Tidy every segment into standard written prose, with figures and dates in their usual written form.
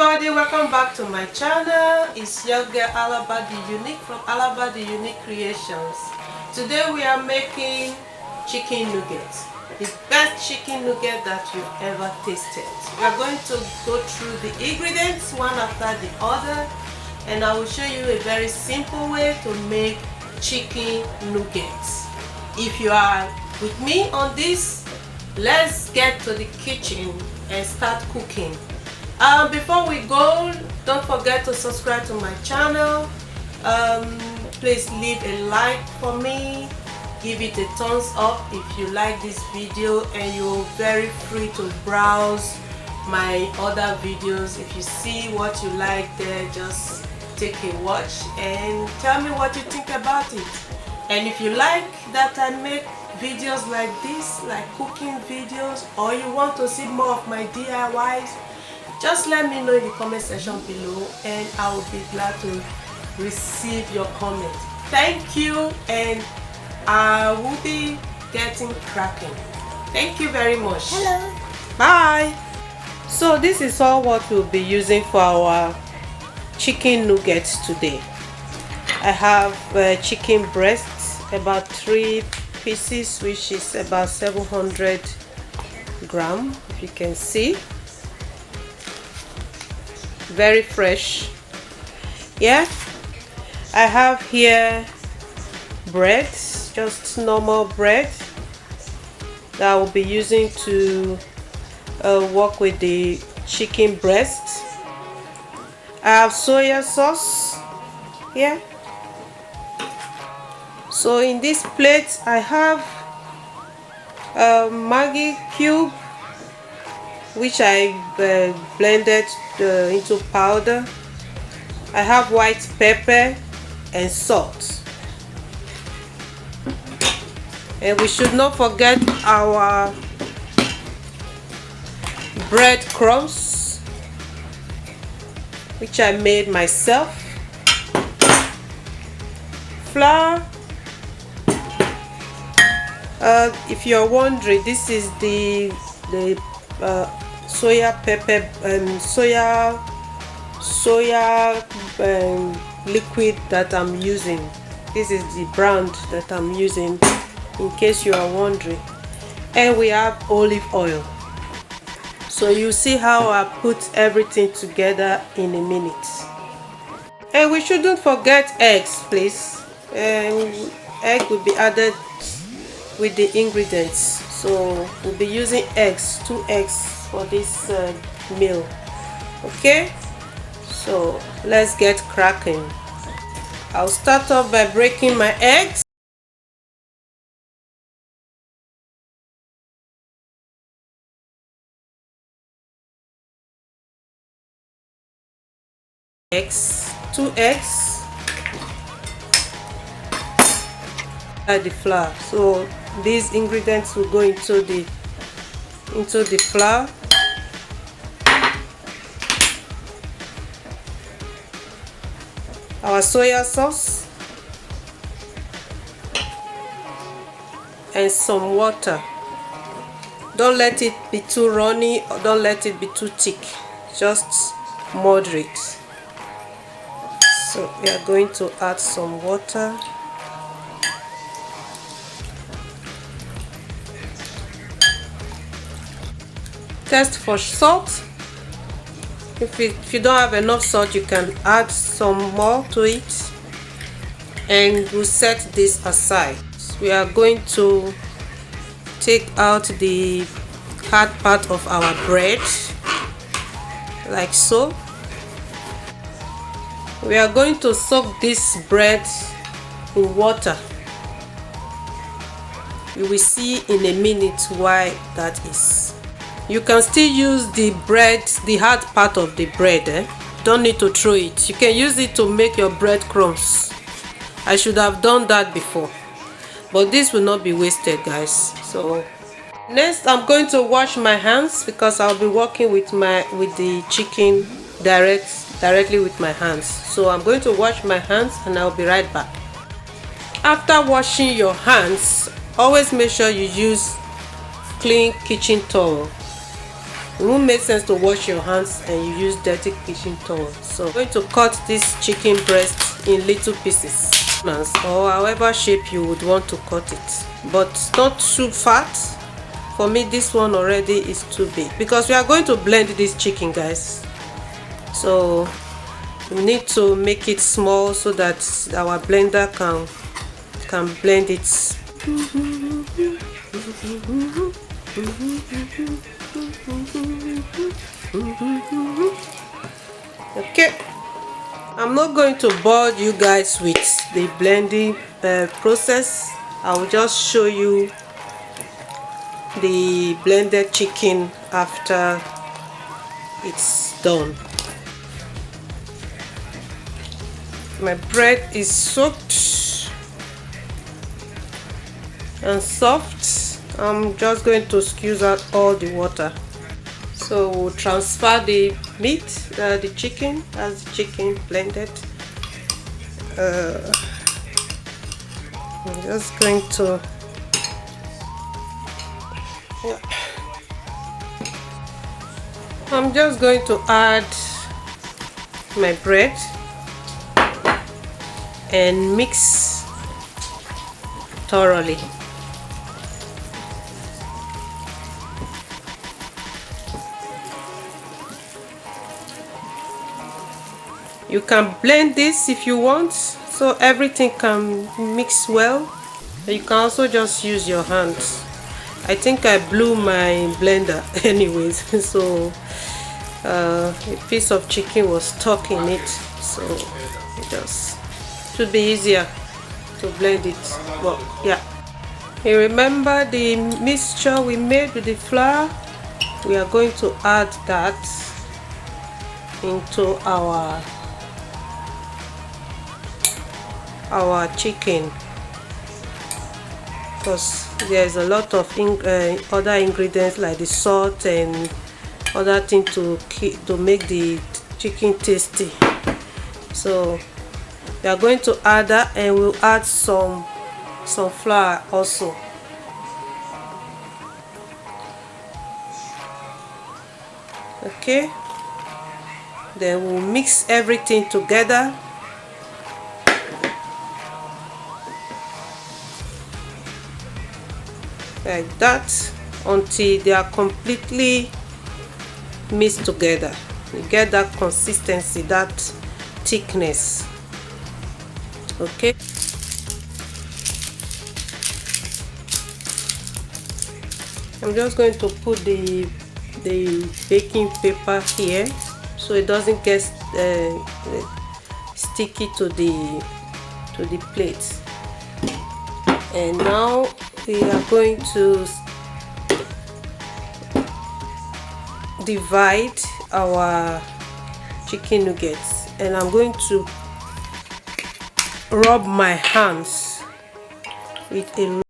everybody, welcome back to my channel. It's your girl Alaba the Unique from Alaba the Unique Creations. Today we are making chicken nuggets, the best chicken nugget that you've ever tasted. We are going to go through the ingredients one after the other, and I will show you a very simple way to make chicken nuggets. If you are with me on this, let's get to the kitchen and start cooking. Before we go, don't forget to subscribe to my channel. Please leave a like for me, give it a thumbs up if you like this video, and you're very free to browse my other videos. If you see what you like there, just take a watch and tell me what you think about it. And if you like that I make videos like this, like cooking videos, or you want to see more of my DIYs, just let me know in the comment section below, and I will be glad to receive your comment. Thank you, and I will be getting cracking. Thank you very much. Hello. Bye. So this is all what we'll be using for our chicken nuggets today. I have chicken breasts, about 3 pieces, which is about 700 grams, if you can see. Very fresh. Yeah, I have here bread, just normal bread that I will be using to work with the chicken breast. I have soya sauce here. So in this plate I have Maggi cube, which I blended into powder. I have white pepper and salt, and we should not forget our bread crumbs, which I made myself. Flour. If you're wondering, this is the soya pepper and soya liquid that I'm using. This is the brand that I'm using, in case you are wondering. And we have olive oil. So you see how I put everything together in a minute. And we shouldn't forget eggs, please. Egg will be added with the ingredients, so we'll be using eggs, 2 eggs for this meal. Okay, so let's get cracking. I'll start off by breaking my eggs. Eggs, 2 eggs. Add the flour. So these ingredients will go into the flour. Our soya sauce and some water. Don't let it be too runny, or don't let it be too thick, just moderate. So we are going to add some water. Test for salt. If you don't have enough salt, you can add some more to it, and we'll set this aside. We are going to take out the hard part of our bread, like so. We are going to soak this bread in water. You will see in a minute why that is. You can still use the bread, the hard part of the bread. Don't need to throw it. You can use it to make your bread crumbs. I should have done that before, but this will not be wasted, guys. So next I'm going to wash my hands, because I'll be working with the chicken directly with my hands. So I'm going to wash my hands, and I'll be right back. After washing your hands, always make sure you use clean kitchen towel. It won't make sense to wash your hands and you use dirty kitchen towel. So I'm going to cut this chicken breast in little pieces, or however shape you would want to cut it, but not too fat. For me, this one already is too big because we are going to blend this chicken, guys. So we need to make it small so that our blender can blend it. Okay, I'm not going to bore you guys with the blending process. I will just show you the blended chicken after it's done. My bread is soaked and soft. I'm just going to squeeze out all the water. So we'll transfer the meat, the chicken, as the chicken blended. I'm just going to, I'm just going to add my bread and mix thoroughly. You can blend this if you want, so everything can mix well. You can also just use your hands. I think I blew my blender anyways, so a piece of chicken was stuck in it, so it just should be easier to blend it. Well, yeah. You remember the mixture we made with the flour? We are going to add that into our chicken, because there's a lot of other ingredients like the salt and other things to make the chicken tasty. So we are going to add that, and we'll add some flour also. Okay, then we'll mix everything together. Like that, until they are completely mixed together. You get that consistency, that thickness. Okay, I'm just going to put the baking paper here so it doesn't get sticky to the plate. And now we are going to divide our chicken nuggets, and I'm going to rub my hands with a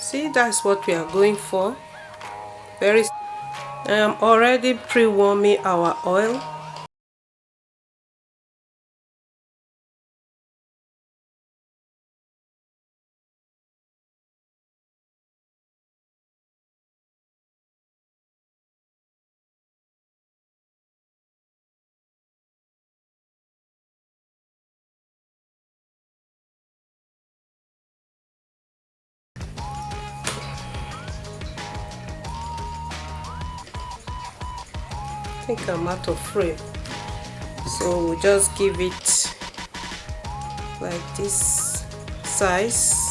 see, that's what we are going for. I am already pre-warming our oil. I think I'm out of frame. So we just give it like this size.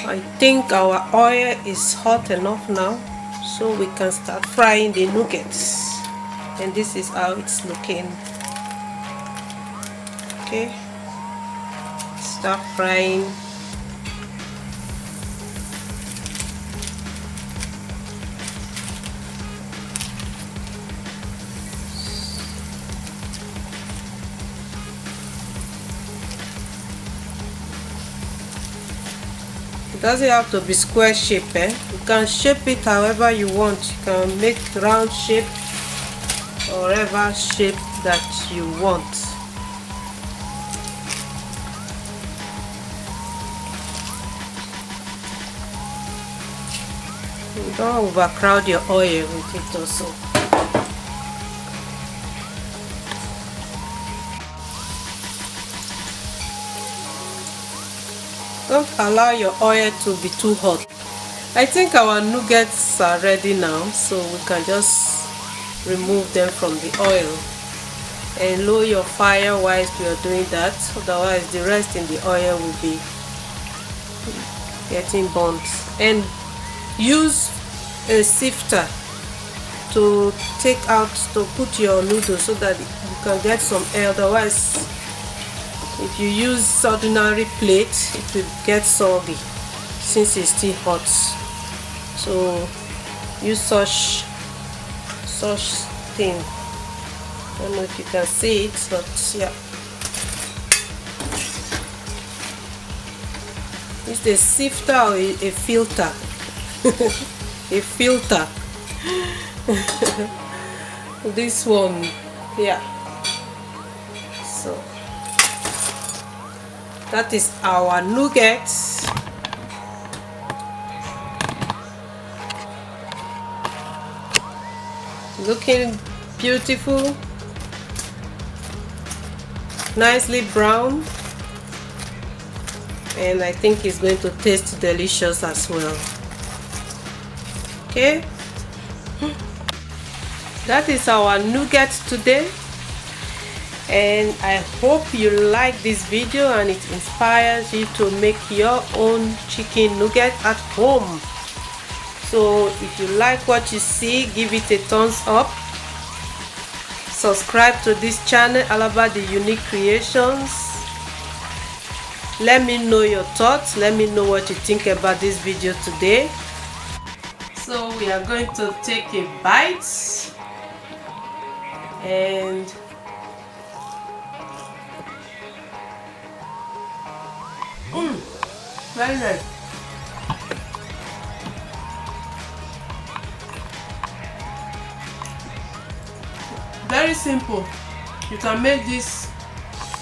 I think our oil is hot enough now, so we can start frying the nuggets. And this is how it's looking. Okay, start frying. It doesn't have to be square shape, eh? You can shape it however you want. You can make round shape or whatever shape that you want. You don't overcrowd your oil with it also. Don't allow your oil to be too hot. I think our nuggets are ready now, so we can just remove them from the oil. And lower your fire whilst you are doing that, otherwise the rest in the oil will be getting burnt. And use a sifter to put your noodles so that you can get some air. Otherwise, if you use ordinary plate, it will get soggy since it's still hot. So use such thing. I don't know if you can see it, but yeah. It's a sifter or a filter. A filter. This one, yeah. So that is our nuggets. Looking beautiful, nicely brown, and I think it's going to taste delicious as well. Okay, that is our nugget today, and I hope you like this video and it inspires you to make your own chicken nugget at home. So if you like what you see, give it a thumbs up. Subscribe to this channel, Alaba the Unique Creations. Let me know your thoughts. Let me know what you think about this video today. So we are going to take a bite, and very nice. Very simple. You can make this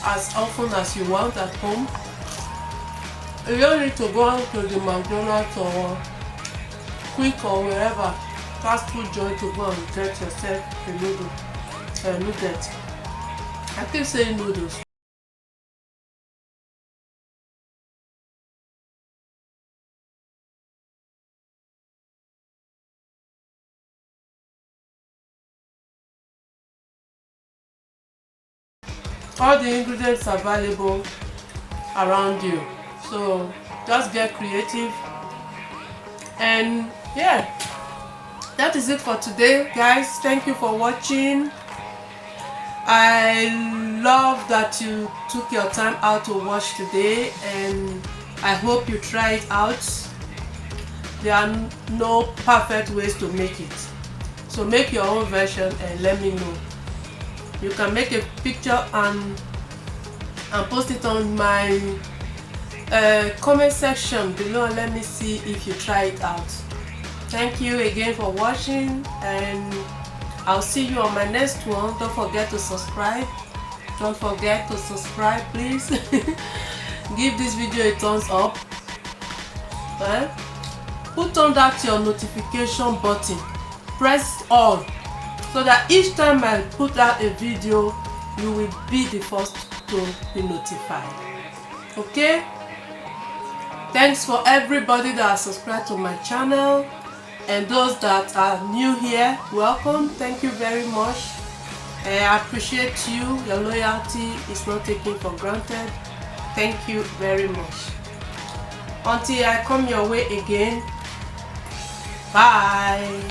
as often as you want at home. You don't need to go out to the McDonald's or Quick or wherever fast food joint to go and get yourself a nugget. I keep saying noodles. All the ingredients are available around you, so just get creative. And yeah, that is it for today, guys. Thank you for watching. I love that you took your time out to watch today, and I hope you try it out. There are no perfect ways to make it, so make your own version and let me know. You can make a picture and post it on my comment section below and let me see if you try it out. Thank you again for watching, and I'll see you on my next one. Don't forget to subscribe. Don't forget to subscribe, please. Give this video a thumbs up. Put on that your notification button. Press all so that each time I put out a video, you will be the first to be notified. Okay? Thanks for everybody that has subscribed to my channel, and those that are new here, welcome. Thank you very much. I appreciate you. Your loyalty is not taken for granted. Thank you very much. Until I come your way again, bye.